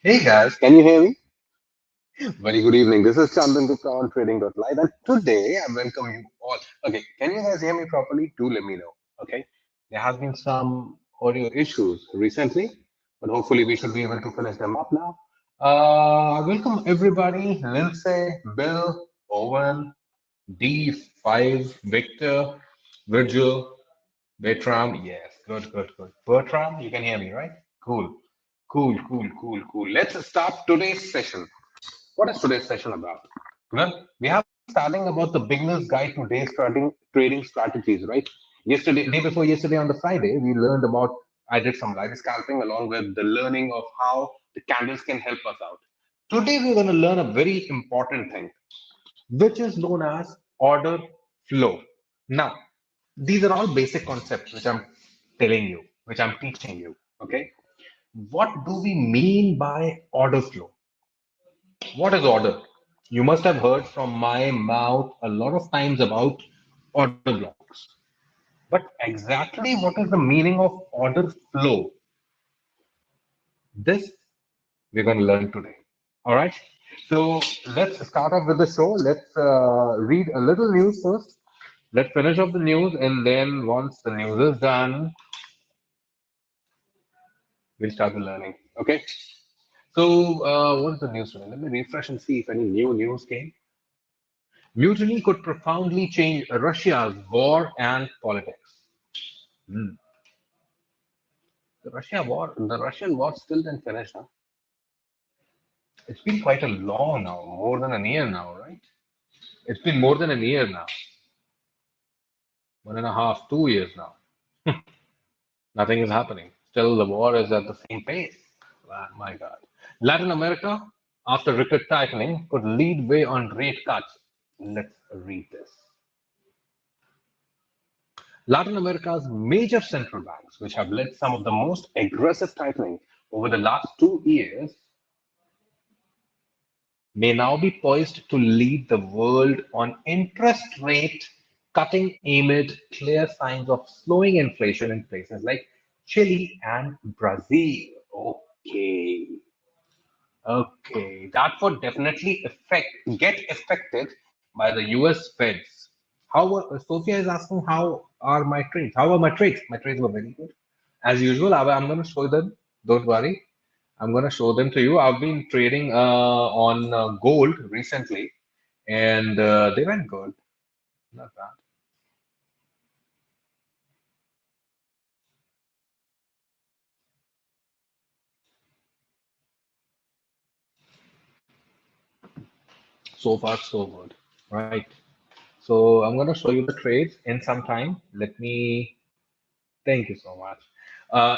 Hey guys, can you hear me? Very good evening. This is Chandan Gupta on Trading.live, and today I welcome you all. Okay, can you guys hear me properly? Do let me know. Okay, there has been some audio issues recently, but hopefully we should be able to finish them up now. Welcome everybody. Lindsay, Bill, Owen, D5, Victor, Virgil, Bertram. Yes, good, good, good. Bertram, you can hear me, right? Cool. Cool, cool, cool, cool. Let's start today's session. What is today's session about? Well, we have been starting about the beginner's guide to day trading strategies, right? Day before yesterday on the Friday, we learned about, I did some live scalping along with the learning of how the candles can help us out. Today, we're going to learn a very important thing, which is known as order flow. Now, these are all basic concepts which I'm telling you, which I'm teaching you. Okay. What do we mean by order flow? What is order? You must have heard from my mouth a lot of times about order blocks. But exactly what is the meaning of order flow? This we're going to learn today. All right. So let's start off with the show. Let's read a little news first. Let's finish up the news, and then once the news is done, we'll start the learning. Okay. So, what is the news today? Let me refresh and see if any new news came. Mutiny could profoundly change Russia's war and politics. Hmm. The Russian war still didn't finish, huh? It's been quite a long now, more than a year now, right? It's been more than a year now, 1.5, 2 years now. Nothing is happening. Still, the war is at the same pace. My God. Latin America, after record tightening, could lead way on rate cuts. Let's read this. Latin America's major central banks, which have led some of the most aggressive tightening over the last 2 years, may now be poised to lead the world on interest rate cutting amid clear signs of slowing inflation in places like Chile and Brazil. Okay. Okay, that would definitely get affected by the US Feds. Sophia is asking, how are my trades? How are my trades? My trades were very good. As usual, I'm going to show them. Don't worry. I'm going to show them to you. I've been trading on gold recently, and they went good. Not bad. So far, so good. Right. So I'm going to show you the trades in some time. Let me Thank you so much.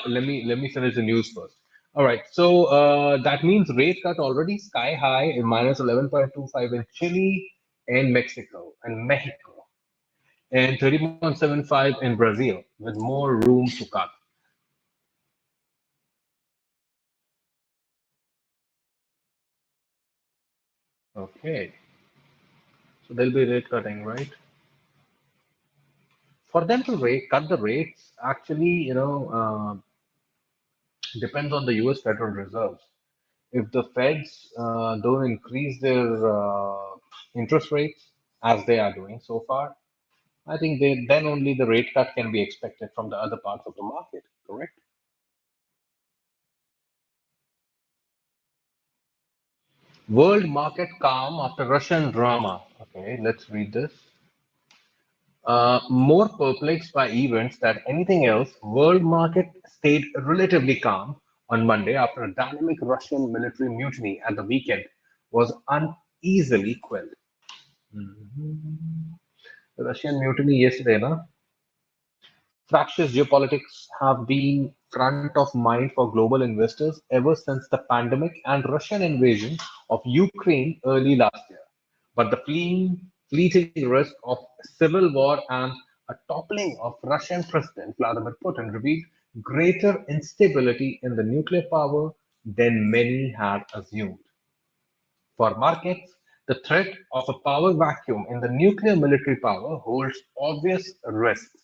Let me finish the news first. All right. So that means rate cut already sky high in minus 11.25 in Chile and Mexico, and 30.75 in Brazil, with more room to cut. Okay. So there'll be rate cutting, right? For them to cut the rates, actually, depends on the U.S. Federal Reserve. If the Feds don't increase their interest rates as they are doing so far, I think then only the rate cut can be expected from the other parts of the market, correct? World market calm after Russian drama. Okay, let's read this. More perplexed by events than anything else, world market stayed relatively calm on Monday after a dynamic Russian military mutiny at the weekend was uneasily quelled. Mhm. The Russian mutiny yesterday, no? Fractious geopolitics have been front of mind for global investors ever since the pandemic and Russian invasion of Ukraine early last year. But the fleeting risk of civil war and a toppling of Russian President Vladimir Putin revealed greater instability in the nuclear power than many had assumed. For markets, the threat of a power vacuum in the nuclear military power holds obvious risks,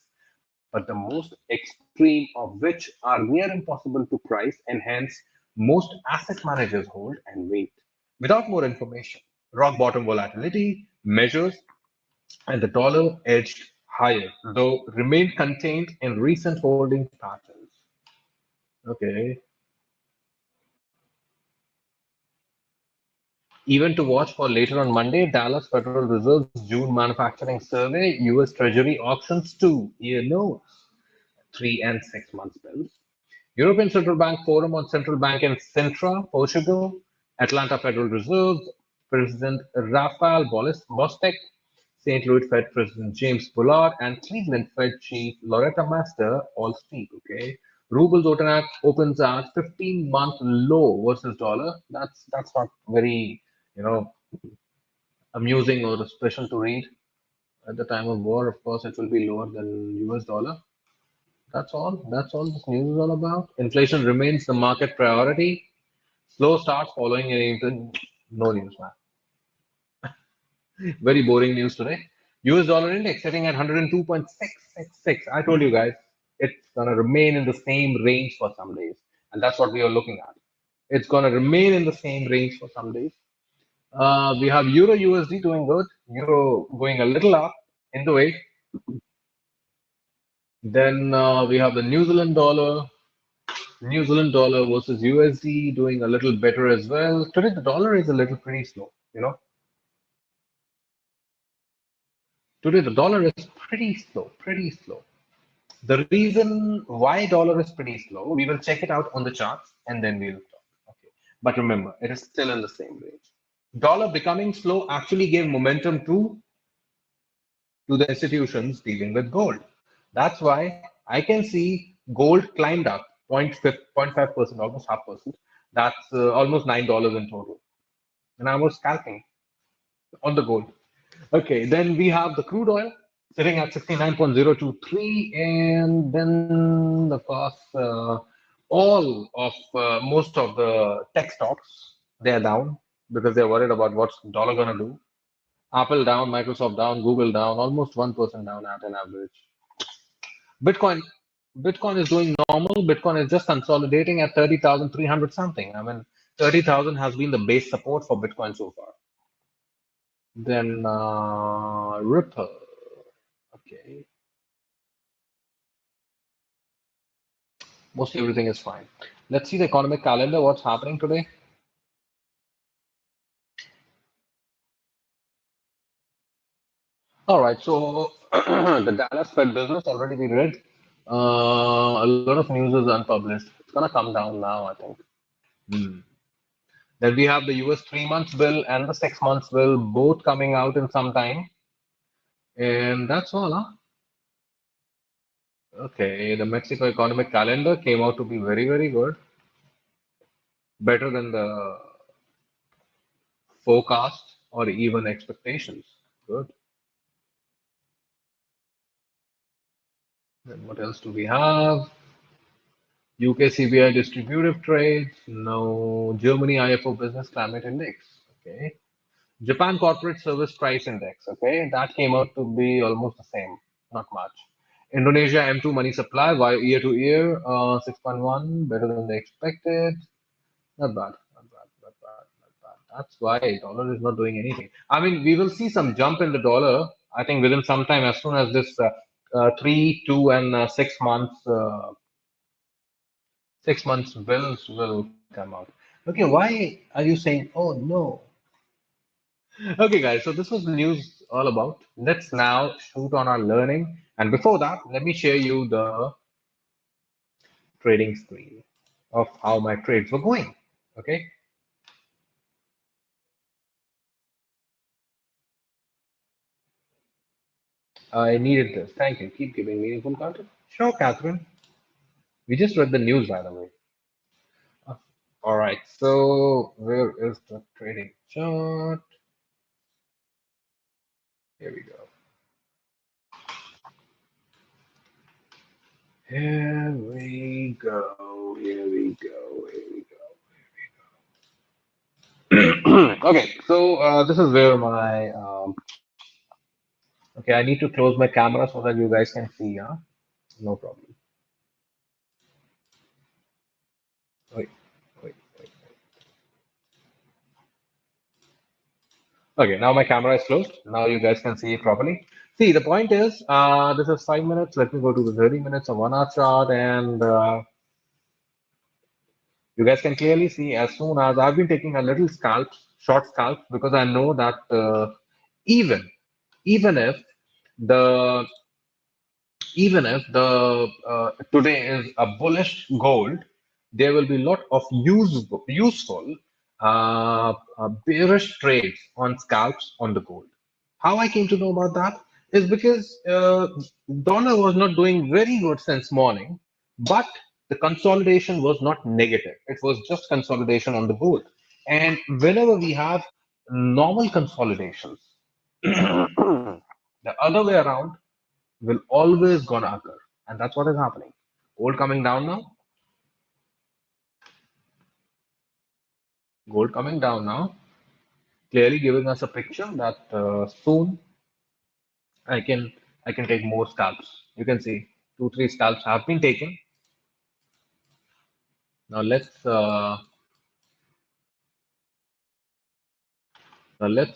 but the most extreme of which are near impossible to price and hence most asset managers hold and wait. Without more information, rock bottom volatility measures and the dollar edged higher, though remained contained in recent holding patterns. Okay. Even to watch for later on Monday, Dallas Federal Reserve's June manufacturing survey, US Treasury auctions 2 year notes, 3 and 6 months bills. European Central Bank Forum on Central Bank in Sintra, Portugal, Atlanta Federal Reserve, President Rafael Bostic, St. Louis Fed President James Bullard, and Cleveland Fed Chief Loretta Master all speak. Okay, rubles opens at 15-month low versus dollar. That's not very you know amusing or special to read at the time of war. Of course, it will be lower than US dollar. That's all. That's all this news is all about. Inflation remains the market priority. Slow starts following no news, man. Very boring news today. US dollar index sitting at 102.666. I told you guys, it's gonna remain in the same range for some days, and that's what we are looking at. It's gonna remain in the same range for some days. We have Euro USD doing good. Euro going a little up in the way. Then we have the New Zealand dollar. New Zealand dollar versus USD doing a little better as well. Today the dollar is a little pretty slow. Today the dollar is pretty slow, pretty slow. The reason why dollar is pretty slow, we will check it out on the charts and then we'll talk. Okay. But remember, it is still in the same range. Dollar becoming slow actually gave momentum to the institutions dealing with gold. That's why I can see gold climbed up 0.5%, almost half percent. That's almost $9 in total. And I was scalping on the gold. Okay, then we have the crude oil sitting at 69.023, and then the cost, all of most of the tech stocks, they're down because they're worried about what's dollar gonna do. Apple down, Microsoft down, Google down, almost 1% down at an average. Bitcoin, Bitcoin is doing normal. Bitcoin is just consolidating at 30,300 something. I mean, 30,000 has been the base support for Bitcoin so far. Then Ripple. Okay, mostly everything is fine. Let's see the economic calendar. What's happening today? All right, so the Dallas Fed business already we read. A lot of news is unpublished. It's gonna come down now, I think. Hmm. Then we have the US 3 months bill and the 6 months bill both coming out in some time, and that's all, huh? Okay, the Mexico economic calendar came out to be very, very good, better than the forecast or even expectations. Good. Then what else do we have? UK CBI distributive trades. No. Germany IFO Business Climate Index. Okay. Japan Corporate Service Price Index. Okay. That came out to be almost the same. Not much. Indonesia M2 money supply year to year 6.1, better than they expected. Not bad. Not bad. Not bad. Not bad. That's why dollar is not doing anything. I mean, we will see some jump in the dollar. I think within some time, as soon as this 3, 2, and 6 months 6 months bills will come out. Okay, why are you saying, oh no? Okay, guys, so this was the news all about. Let's now shoot on our learning. And before that, let me share you the trading screen of how my trades were going. Okay, I needed this. Thank you. Keep giving meaningful content. Sure, Catherine. We just read the news, by the way. All right, so where is the trading chart? Here we go. Here we go. Here we go. Here we go. Okay, so this is where my okay. I need to close my camera so that you guys can see. Huh? No problem. Wait, wait. Okay, now my camera is closed. Now you guys can see it properly. See, the point is, this is 5 minutes. Let me go to the 30 minutes or 1 hour chart, and you guys can clearly see as soon as I've been taking a little scalps, short scalps, because I know that even even if the even if the today is a bullish gold, there will be a lot of useful bearish trades on scalps on the gold. How I came to know about that is because dollar was not doing very good since morning, but the consolidation was not negative. It was just consolidation on the gold. And whenever we have normal consolidations, the other way around will always gonna occur, and that's what is happening. Gold coming down now. Gold coming down now, clearly giving us a picture that soon I can I can take more scalps. You can see 2 3 scalps have been taken. Now let's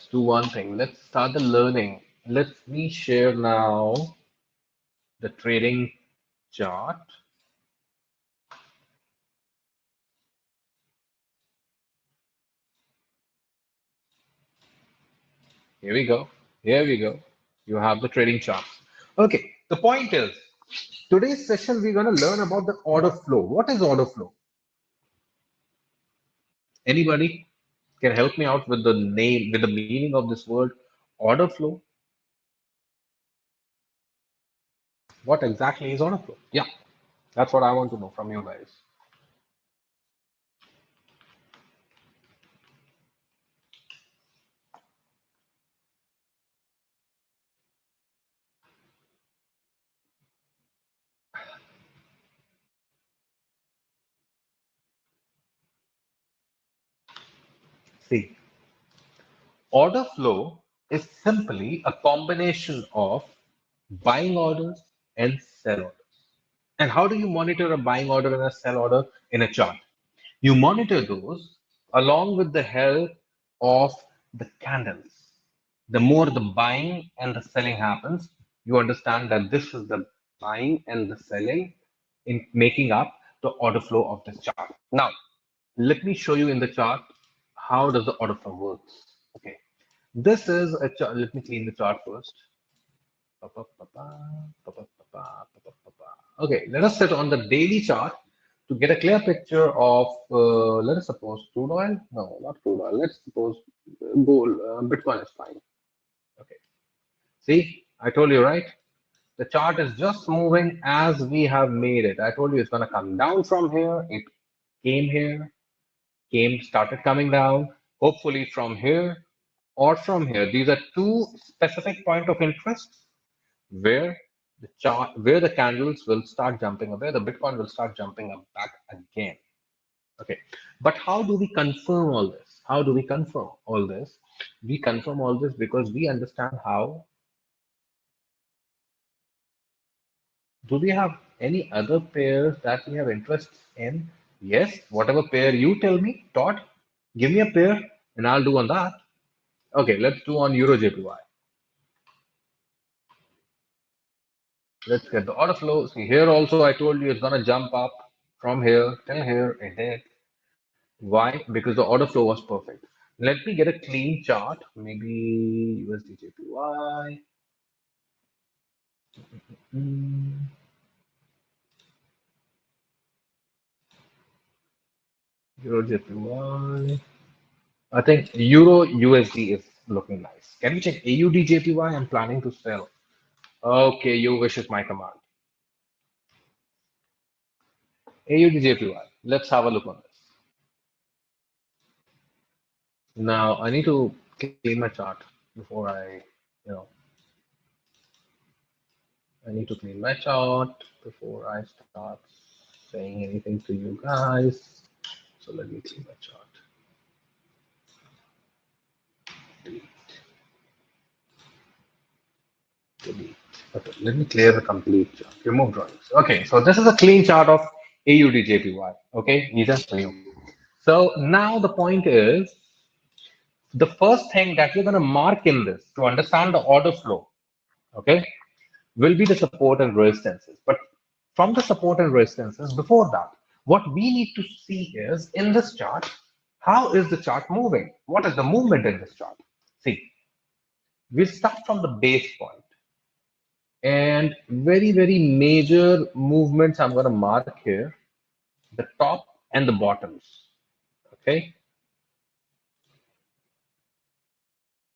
do one thing. Let's start the learning. Let me share now the trading chart. Here we go. Here we go. You have the trading charts. Okay. The point is, today's session we're going to learn about the order flow. What is order flow? Anybody can help me out with the name, with the meaning of this word, order flow? What exactly is order flow? Yeah, that's what I want to know from you guys. See, order flow is simply a combination of buying orders and sell orders. And how do you monitor a buying order and a sell order in a chart? You monitor those along with the help of the candles. The more the buying and the selling happens, you understand that this is the buying and the selling in making up the order flow of this chart. Now, let me show you in the chart how does the order flow works. Okay, this is a chart. Let me clean the chart first. Okay, let us sit on the daily chart to get a clear picture of, let us suppose crude oil. No, not crude oil. Let's suppose gold, Bitcoin is fine. Okay, see, I told you, right? The chart is just moving as we have made it. I told you it's going to come down from here. It came here, started coming down, hopefully from here or from here. These are two specific point of interest where where the candles will start jumping up, where the Bitcoin will start jumping up back again. Okay, but how do we confirm all this? How do we confirm all this? We confirm all this because we understand how. Do we have any other pairs that we have interests in? Yes, whatever pair you tell me, Todd, give me a pair and I'll do on that. Okay, let's do on Euro JPY. Let's get the order flow. See here also I told you it's gonna jump up from here till here. It did. Why? Because the order flow was perfect. Let me get a clean chart. Maybe USD JPY. Mm, Euro JPY. I think Euro USD is looking nice. Can we check AUD JPY? I'm planning to sell. Okay, your wish is my command. AUD JPY. Let's have a look on this. Now I need to clean my chart before you know, I need to clean my chart before I start saying anything to you guys. So let me clean my chart. Delete, delete. Okay, let me clear the complete chart. Remove drawings. Okay, so this is a clean chart of AUD JPY. Okay, these are new. So now the point is, The first thing that we're going to mark in this to understand the order flow, okay, will be the support and resistances. But from the support and resistances, before that, what we need to see is in this chart, how is the chart moving? What is the movement in this chart? See, we'll start from the base point, and very major movements I'm going to mark here, the top and the bottoms. Okay,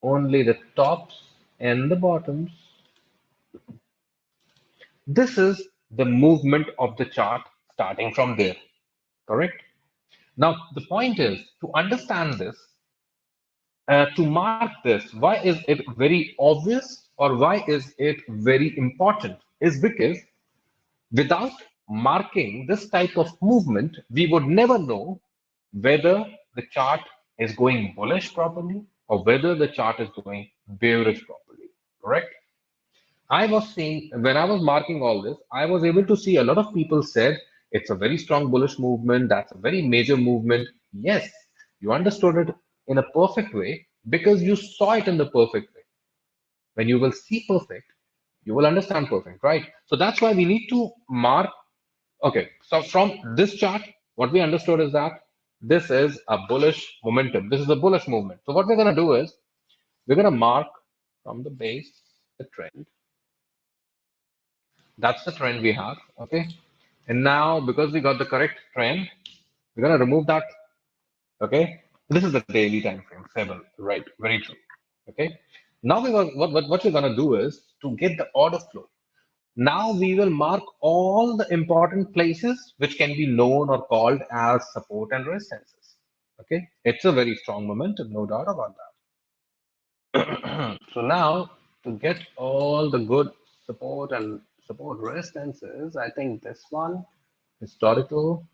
only the tops and the bottoms. This is the movement of the chart starting from there, correct? Now, the point is to understand this, to mark this, why is it very obvious or why is it very important? Is because without marking this type of movement, we would never know whether the chart is going bullish properly or whether the chart is going bearish properly, correct? I was seeing when I was marking all this, I was able to see a lot of people said it's a very strong bullish movement. That's a very major movement. Yes, you understood it in a perfect way because you saw it in the perfect way. When you will see perfect, you will understand perfect, right? So that's why we need to mark. Okay, so from this chart, what we understood is that this is a bullish momentum. This is a bullish movement. So what we're going to do is we're going to mark from the base the trend. That's the trend we have. Okay. And now, because we got the correct trend, we're going to remove that. Okay. This is the daily time frame. 7. Right. Very true. Okay. Now, what we're going to do is to get the order flow. Now, we will mark all the important places which can be known or called as support and resistances. Okay. It's a very strong momentum, no doubt about that. So now, to get all the good support and support resistances, I think this one, historical,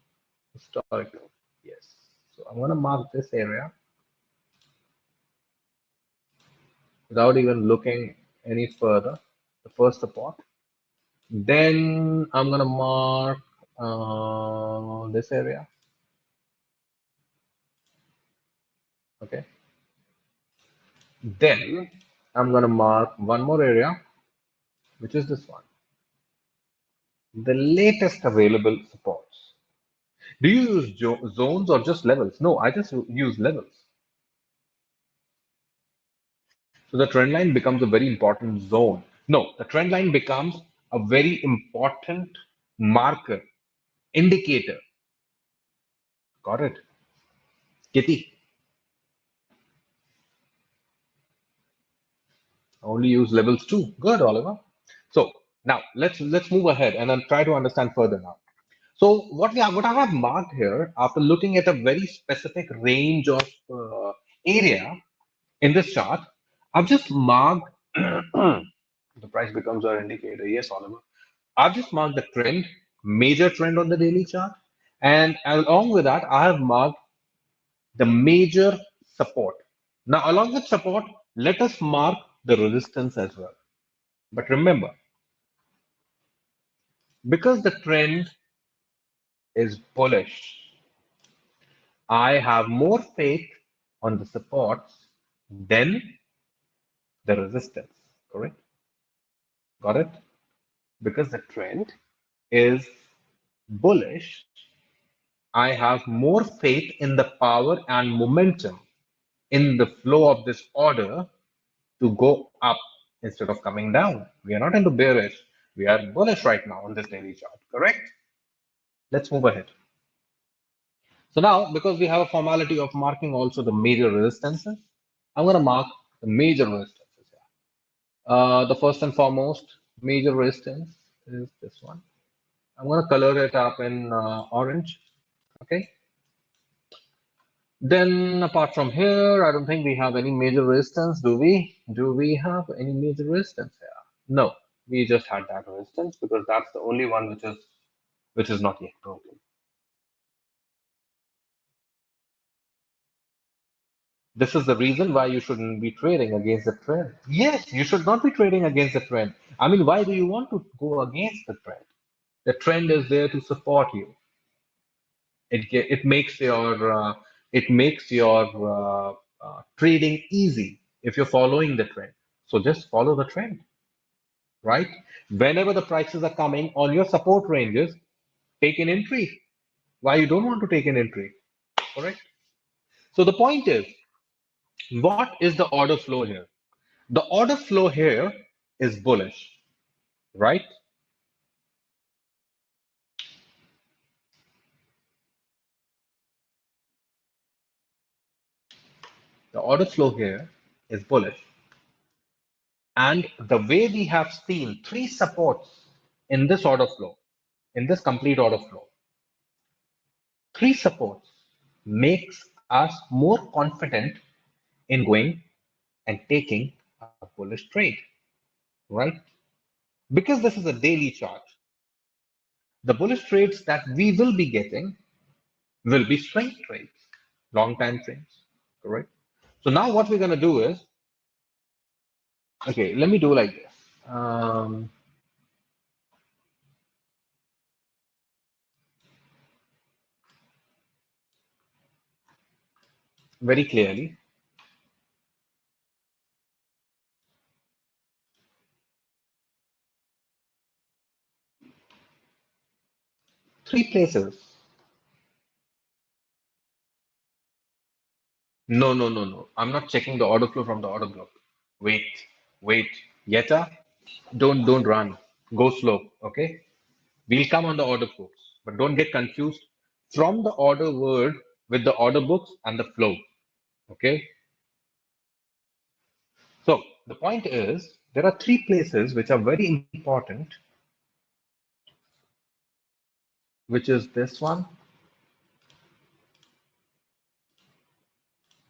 historical. Yes. So I'm going to mark this area without even looking any further. The first support. Then I'm going to mark this area. Okay. Then I'm going to mark one more area, which is this one. The latest available supports. Do you use zones or just levels? No, I just use levels. So the trend line becomes a very important zone. No, the trend line becomes a very important marker, indicator. Got it? Kitty, I only use levels too. Good, Oliver. So now let's move ahead and then try to understand further now. So what I have marked here after looking at a very specific range of area in this chart, I've just marked the price becomes our indicator. Yes, Oliver. I've just marked the trend, major trend on the daily chart, and along with that, I have marked the major support. Now, along with support, let us mark the resistance as well. But remember, because the trend is bullish, I have more faith on the supports than the resistance. Correct? Got it? Because the trend is bullish, I have more faith in the power and momentum in the flow of this order to go up instead of coming down. We are not into bearish. We are bullish right now on this daily chart, correct? Let's move ahead. So now, because we have a formality of marking also the major resistances, I'm going to mark the major resistances here. The first and foremost major resistance is this one. I'm going to color it up in orange. Okay. Then apart from here, I don't think we have any major resistance, do we? Do we have any major resistance here? No, we just had that resistance because that's the only one which is not yet broken. This is the reason why you shouldn't be trading against the trend. Yes, you should not be trading against the trend. I mean, why do you want to go against the trend? The trend is there to support you. It makes your trading easy if you're following the trend. So just follow the trend, right? Whenever the prices are coming on your support ranges, take an entry. Why you don't want to take an entry, correct? So the point is, what is the order flow here? The order flow here is bullish, right? The order flow here is bullish. And the way we have seen three supports in this order flow, in this complete order flow, three supports makes us more confident in going and taking a bullish trade, right? Because this is a daily chart, the bullish trades that we will be getting will be swing trades, long time trades, correct? So now what we're going to do is, okay, let me do like this. Very clearly, three places. No, no, no, no. I'm not checking the order flow from the order block. Wait, wait. Yeta, don't run. Go slow, okay? We'll come on the order books, but don't get confused from the order word with the order books and the flow, okay? So the point is, there are three places which are very important, which is this one,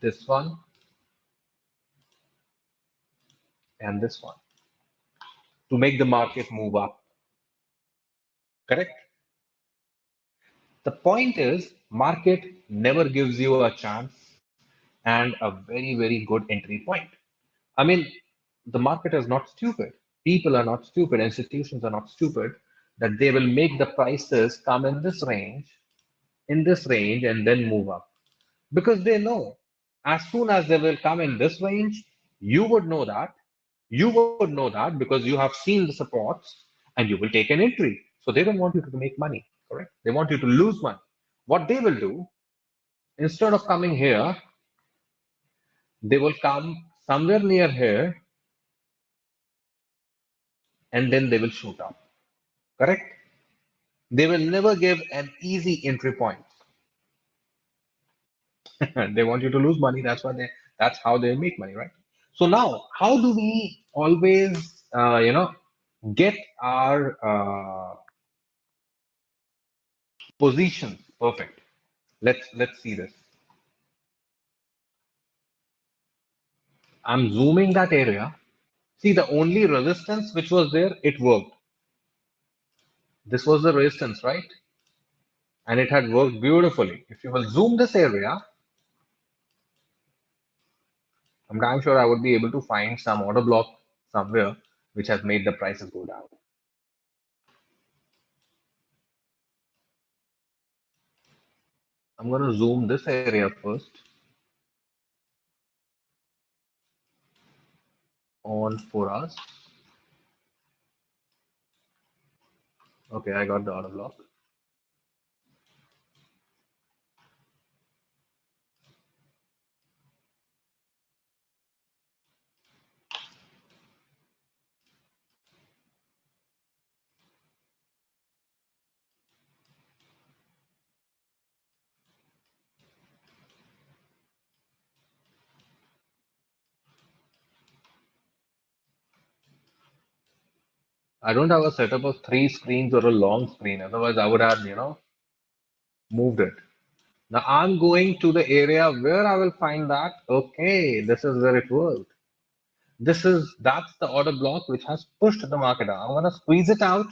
this one, and this one to make the market move up, correct? The point is, market never gives you a chance and a very, very good entry point. I mean, the market is not stupid. People are not stupid. Institutions are not stupid that they will make the prices come in this range, and then move up. Because they know as soon as they will come in this range, you would know that. You would know that because you have seen the supports and you will take an entry. So they don't want you to make money, correct? They want you to lose money. What they will do, instead of coming here, they will come somewhere near here and then they will shoot up. Correct? They will never give an easy entry point. They want you to lose money. That's how they make money, right? So now, how do we always, get our positions perfect? Let's see this. I'm zooming that area. See the only resistance which was there, it worked. This was the resistance, right? And it had worked beautifully. If you will zoom this area, I'm damn sure I would be able to find some order block somewhere which has made the prices go down. I'm going to zoom this area first on 4 hours. Okay, I got the order block. I don't have a setup of three screens or a long screen. Otherwise, I would have, moved it. Now I'm going to the area where I will find that, okay, this is where it worked. That's the order block which has pushed the market down. I'm going to squeeze it out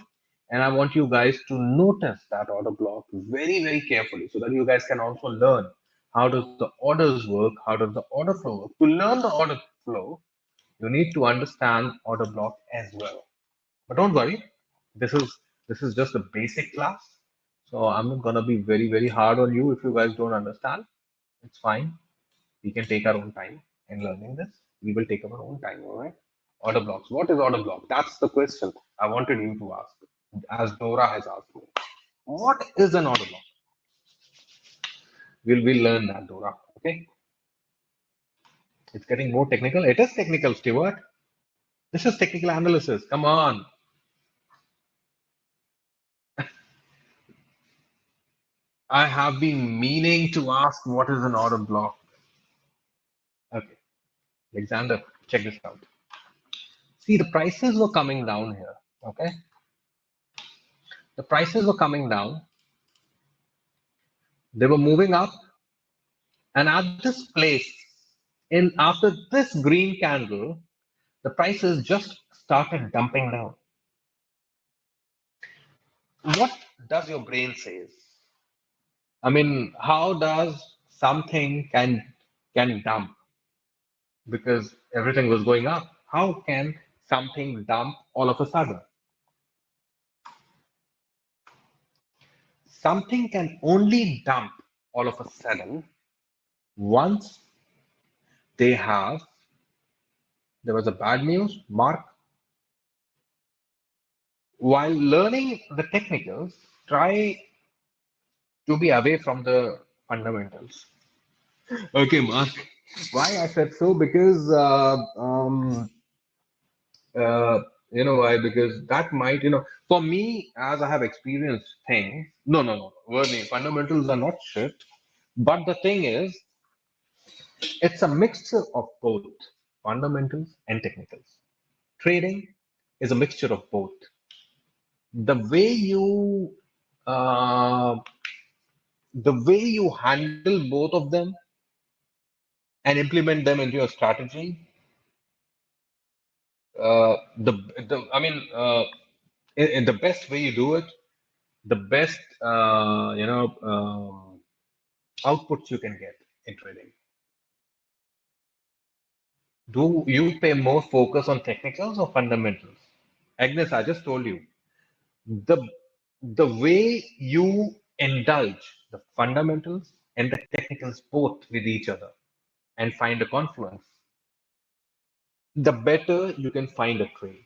and I want you guys to notice that order block very, very carefully so that you guys can also learn how does the orders work, how does the order flow work. To learn the order flow, you need to understand order block as well. But don't worry, this is this is just a basic class. So I'm not gonna be very, very hard on you if you guys don't understand. It's fine. We can take our own time in learning this. We will take our own time, all right? Order blocks. What is order block? That's the question I wanted you to ask, as Dora has asked me. What is an order block? We'll learn that, Dora. Okay? It's getting more technical. It is technical, Stewart. This is technical analysis. Come on. I have been meaning to ask what is an order block. Okay, Alexander, check this out. See, the prices were coming down here. Okay, the prices were coming down. They were moving up, and at this place, in after this green candle, the prices just started dumping down. What does your brain says? I mean, how does something can dump because everything was going up? How can something dump all of a sudden? Something can only dump all of a sudden once they have, there was a bad news, Mark. While learning the technicals, try to be away from the fundamentals. Okay, Mark. Why I said so? Because uh, you know why? Because that might, for me, as I have experienced things. No. Vernie, fundamentals are not shit. But the thing is, it's a mixture of both fundamentals and technicals. Trading is a mixture of both. The way you uh, handle both of them and implement them into your strategy, the I mean, in the best way you do it, the best outputs you can get in trading. Do you pay more focus on technicals or fundamentals? Agnes, I just told you the the way you indulge the fundamentals and the technicals both with each other and find a confluence, the better you can find a trade.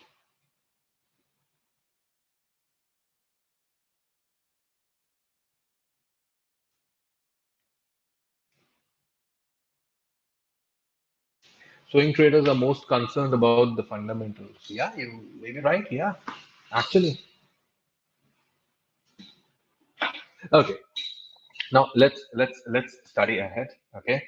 Swing traders are most concerned about the fundamentals. Yeah, you may be right. Yeah, actually. Okay, now let's study ahead. Okay,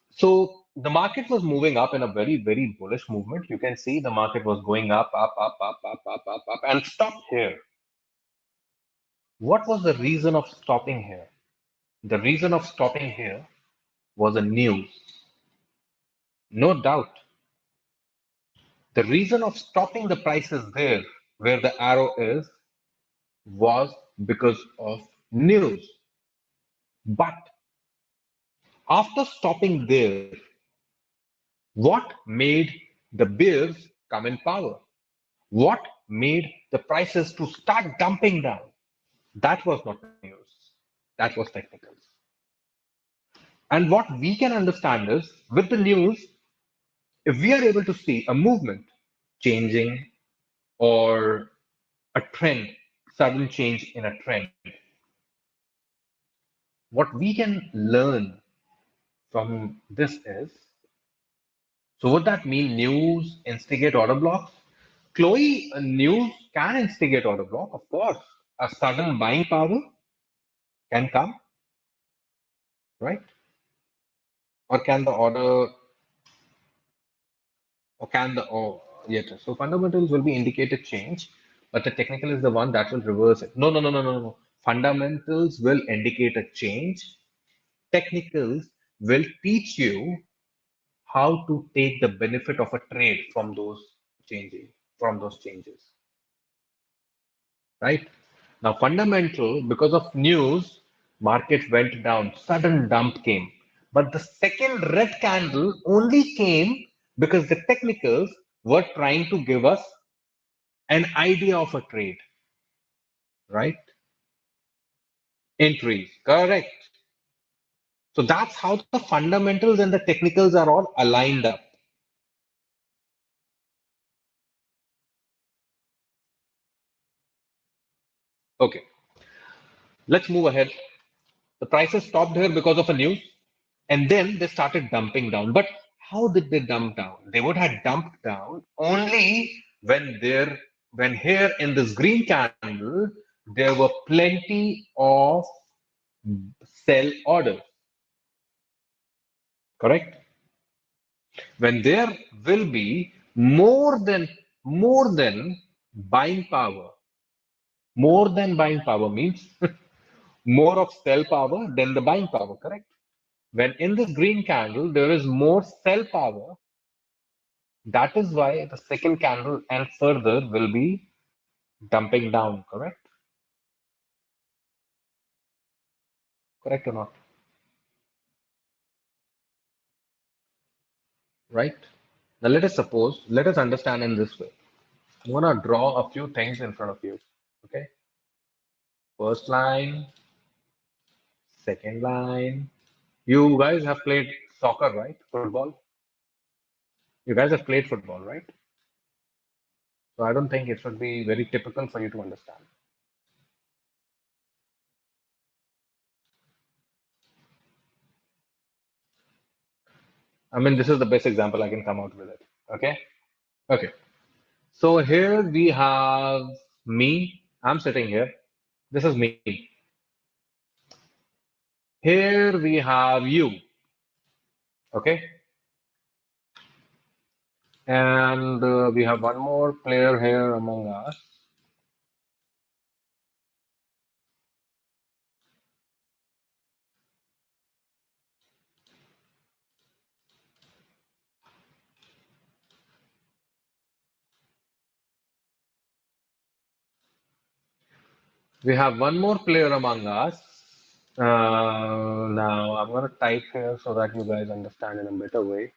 so the market was moving up in a very bullish movement. You can see the market was going up, and stopped here. What was the reason of stopping here? The reason of stopping here was a news, no doubt. The reason of stopping the prices there, where the arrow is, was because of news. But after stopping there, what made the bears come in power? What made the prices to start dumping down? That was not news. That was technicals. And what we can understand is with the news, if we are able to see a movement changing or a trend, sudden change in a trend, what we can learn from this is, so would that mean news instigate order blocks? Chloe, news can instigate order block, of course. A sudden buying power can come, right? Or can the order, or can the, or yet. So fundamentals will be indicated change, but the technical is the one that will reverse it. No. Fundamentals will indicate a change. Technicals will teach you how to take the benefit of a trade from those changing, from those changes, right? Now, fundamental, because of news, market went down, sudden dump came. But the second red candle only came because the technicals were trying to give us an idea of a trade, right? Entries, correct. So that's how the fundamentals and the technicals are all aligned up. Okay, let's move ahead. The prices stopped here because of a news, and then they started dumping down. But how did they dump down? They would have dumped down only when here in this green candle there were plenty of sell orders. Correct? When there will be more than buying power. More than buying power means more of sell power than the buying power, correct? When in this green candle there is more sell power, that is why the second candle and further will be dumping down, correct? Correct or not? Right? Now let us understand in this way. I'm gonna draw a few things in front of you. Okay? First line, second line. You guys have played soccer, right? Football. You guys have played football, right? So I don't think it should be very typical for you to understand. I mean, this is the best example I can come out with it. Okay? Okay. So here we have me. I'm sitting here. This is me. Here we have you. Okay? And we have one more player here among us. We have one more player among us. Now I'm going to type here so that you guys understand in a better way.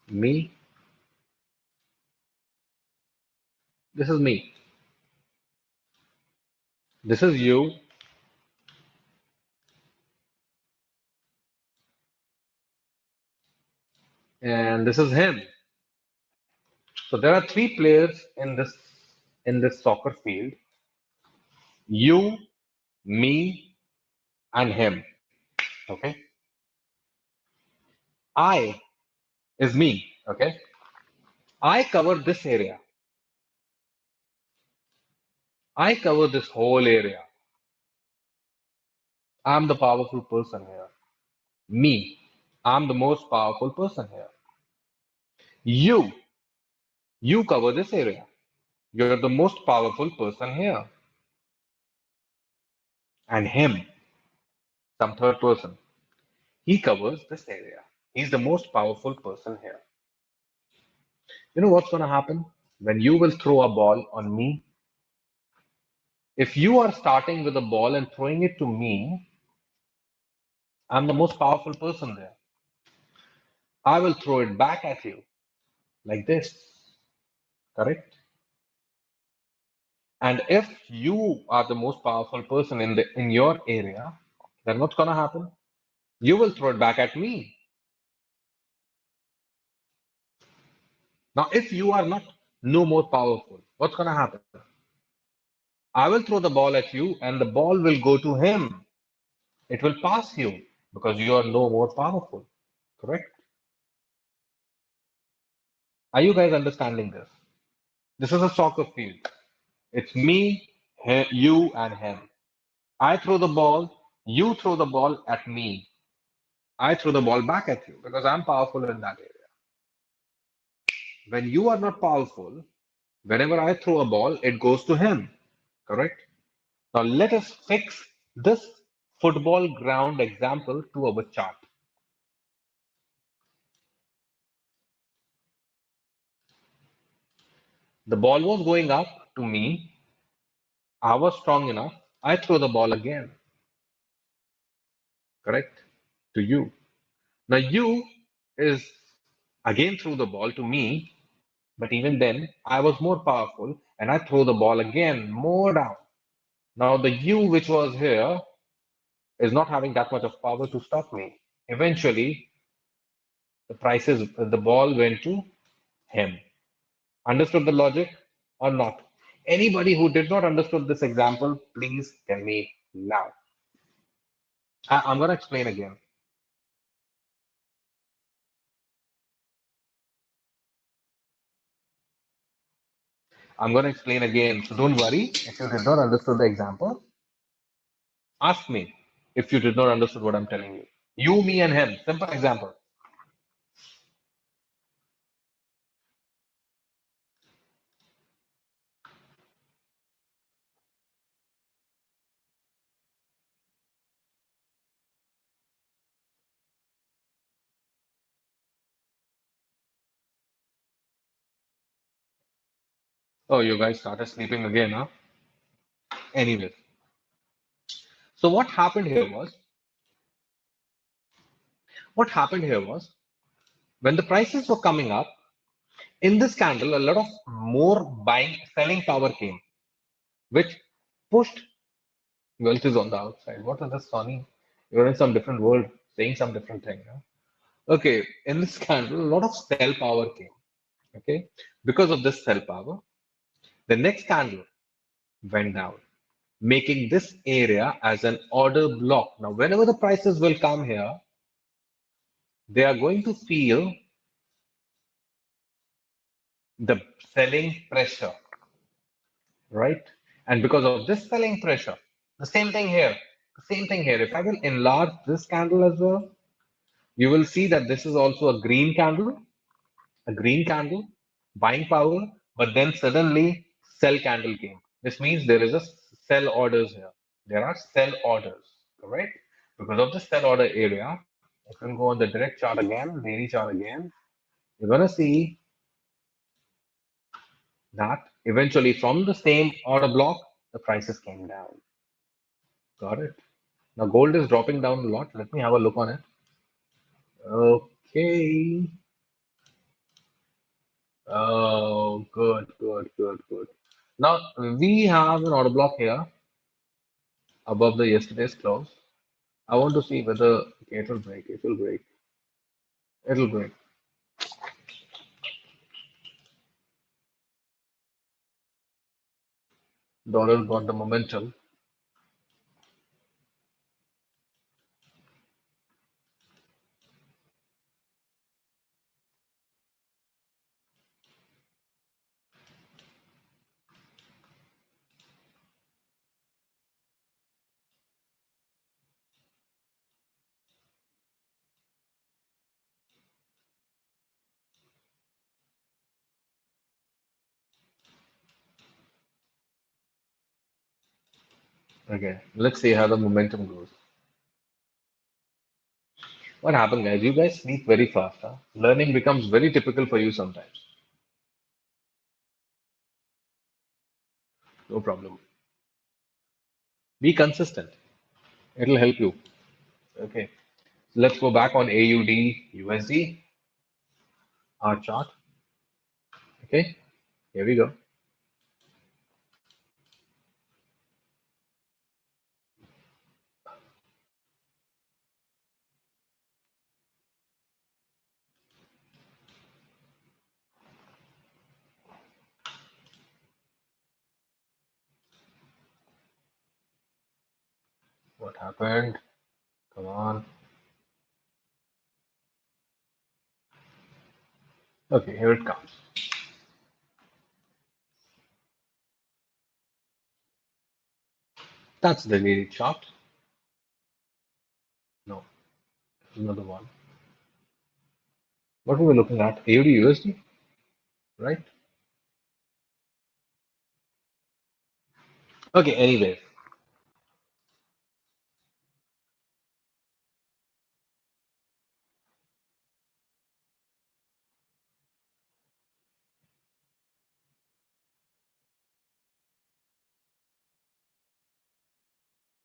Me. This is me. This is you. And this is him. So there are three players in this soccer field. You, me, and him. Okay. I is me. Okay. I cover this area. I cover this whole area. I'm the powerful person here. Me. I'm the most powerful person here. You. You cover this area. You're the most powerful person here. And him. Some third person. He covers this area. He's the most powerful person here. You know what's going to happen? When you will throw a ball on me, if you are starting with a ball and throwing it to me, I'm the most powerful person there. I will throw it back at you like this, correct? And if you are the most powerful person in your area, then what's gonna happen? You will throw it back at me. Now, if you are not no more powerful, what's gonna happen? I will throw the ball at you, and the ball will go to him. It will pass you because you are no more powerful, correct? Are you guys understanding this? This is a soccer field. It's me, you, and him. I throw the ball, you throw the ball at me. I throw the ball back at you because I'm powerful in that area. When you are not powerful, whenever I throw a ball, it goes to him. Correct? Now let us fix this football ground example to our chart. The ball was going up to me. I was strong enough. I throw the ball again. Correct? To you. Now you is again threw the ball to me, but even then I was more powerful and I throw the ball again more down. Now the U which was here is not having that much of power to stop me. Eventually, the ball went to him. Understood the logic or not? Anybody who did not understood this example, please tell me now. I'm going to explain again. I'm going to explain again. So don't worry if you did not understood the example. Ask me if you did not understood what I'm telling you. You, me, and him. Simple example. Oh, you guys started sleeping again, huh? Anyways, so what happened here was when the prices were coming up in this candle, a lot of more selling power came, which pushed wealth is on the outside. What is this, Sonny? You're in some different world, saying some different thing. Huh? Okay, in this candle, a lot of sell power came. Okay, because of this sell power, the next candle went down, making this area as an order block. Now, whenever the prices will come here, they are going to feel the selling pressure, right? And because of this selling pressure, the same thing here, the same thing here. If I will enlarge this candle as well, you will see that this is also a green candle, buying power, but then suddenly sell candle came. This means there is a sell orders here. There are sell orders, correct? Because of the sell order area, if you go on the direct chart again, daily chart again, you're gonna see that eventually from the same order block, the prices came down. Got it? Now gold is dropping down a lot. Let me have a look on it. Okay. Oh, good, good, good, good. Now we have an order block here above the yesterday's close. I want to see whether okay, it will break. It will break. It will break. Dollar got the momentum. Okay, let's see how the momentum goes. What happened, guys? You guys sleep very fast. Huh? Learning becomes very typical for you sometimes. No problem. Be consistent. It'll help you. Okay. Let's go back on AUD USD, our chart. Okay. Here we go. What happened? Come on. Okay, here it comes. That's the daily chart. No, another one. What were we looking at? AUD USD, right? Okay, anyway.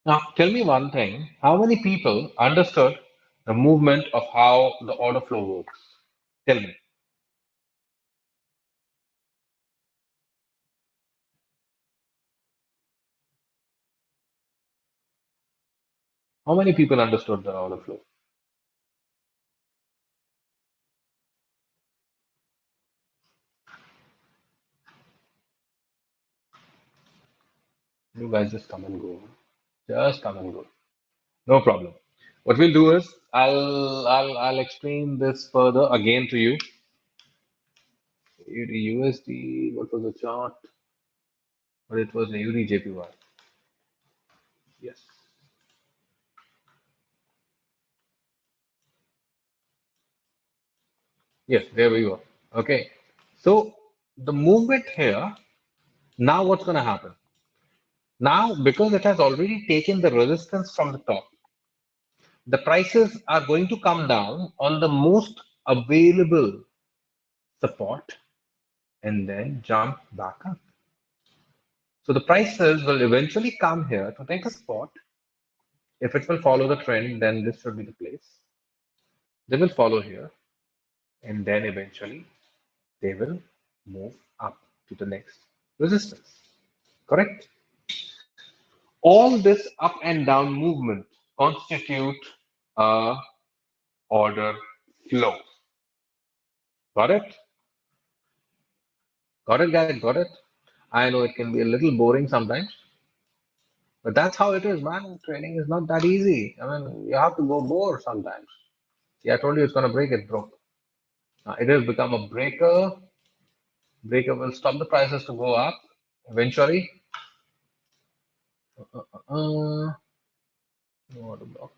Now, tell me one thing. How many people understood the movement of how the order flow works? Tell me. How many people understood the order flow? You guys just come and go. Just come and go. No problem. What we'll do is I'll explain this further again to you. USD, what was the chart? But it was a UDJPY. Yes. Yes, there we go. Okay. So the movement here, now what's going to happen? Now, because it has already taken the resistance from the top, the prices are going to come down on the most available support and then jump back up. So the prices will eventually come here to take a spot. If it will follow the trend, then this should be the place. They will follow here and then eventually they will move up to the next resistance. Correct? All this up and down movement constitute a order flow. Got it? Got it, guys? Got it? I know it can be a little boring sometimes, but that's how it is, man. Trading is not that easy. I mean, you have to go more sometimes. See, I told you it's gonna break, it broke. It has become a breaker. Breaker will stop the prices to go up eventually. No order block.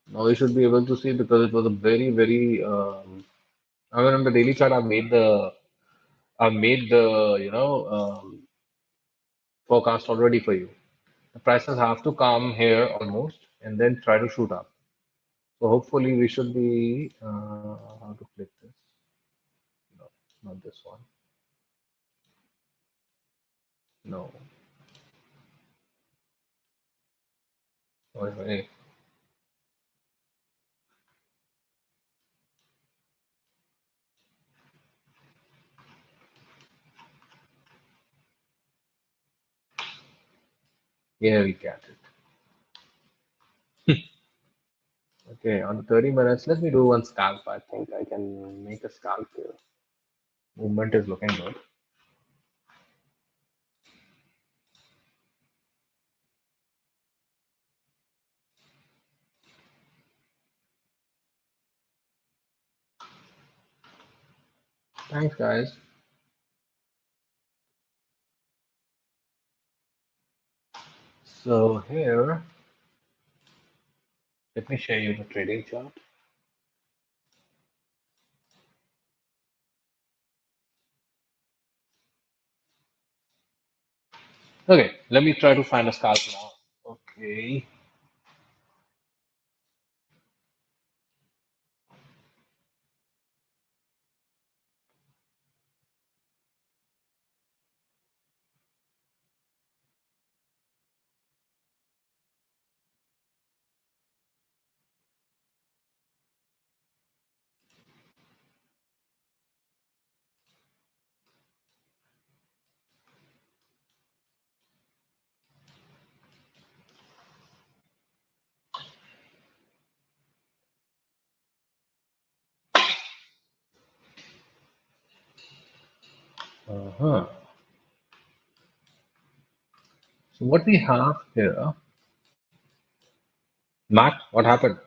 Now we should be able to see because it was a very, very. I mean, on the daily chart, I've made the forecast already for you. The prices have to come here almost and then try to shoot up. So hopefully we should be. How to click this? No, not this one. No. Wait, wait. Yeah, we get it. Okay, on the 30 minutes, let me do one scalp. I think I can make a scalp here. Movement is looking good. Thanks, guys. So here, let me show you the trading chart. Okay, let me try to find a scalp now. Okay. Uh-huh. So what we have here, Matt, what happened?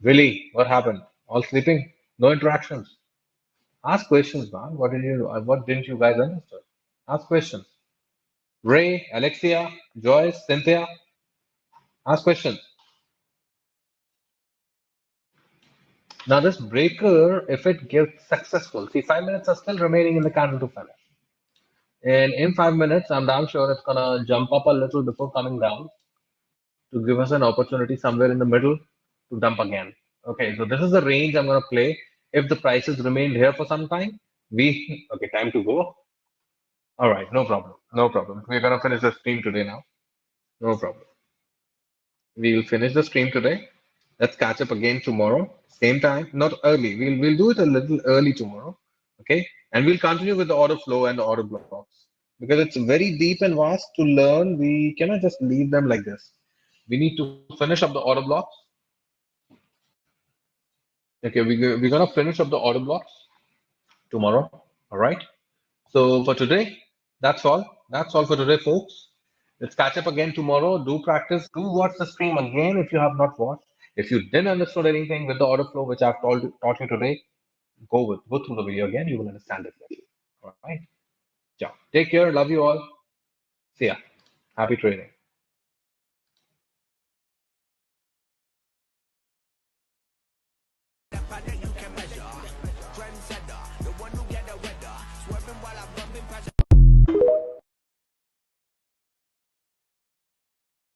Willie, what happened? All sleeping? No interactions? Ask questions, man. What didn't you guys understand? Ask questions. Ray, Alexia, Joyce, Cynthia, ask questions. Now this breaker, if it gets successful, see 5 minutes are still remaining in the candle to finish. And in 5 minutes, I'm damn sure it's gonna jump up a little before coming down. to give us an opportunity somewhere in the middle to dump again. Okay, so this is the range I'm going to play. If the prices remain here for some time, okay, time to go. All right, no problem, no problem. We're going to finish the stream today now. No problem. We will finish the stream today. Let's catch up again tomorrow, same time, not early. We'll do it a little early tomorrow, okay? And we'll continue with the order flow and the order blocks because it's very deep and vast to learn. We cannot just leave them like this. We need to finish up the order blocks. Okay, we're gonna finish up the order blocks tomorrow. All right. So for today, that's all. That's all for today, folks. Let's catch up again tomorrow. Do practice. Do watch the stream again if you have not watched. If you didn't understood anything with the order flow which I've taught you today, go through the video again. You will understand it better. All right. Ciao. Take care. Love you all. See ya. Happy trading.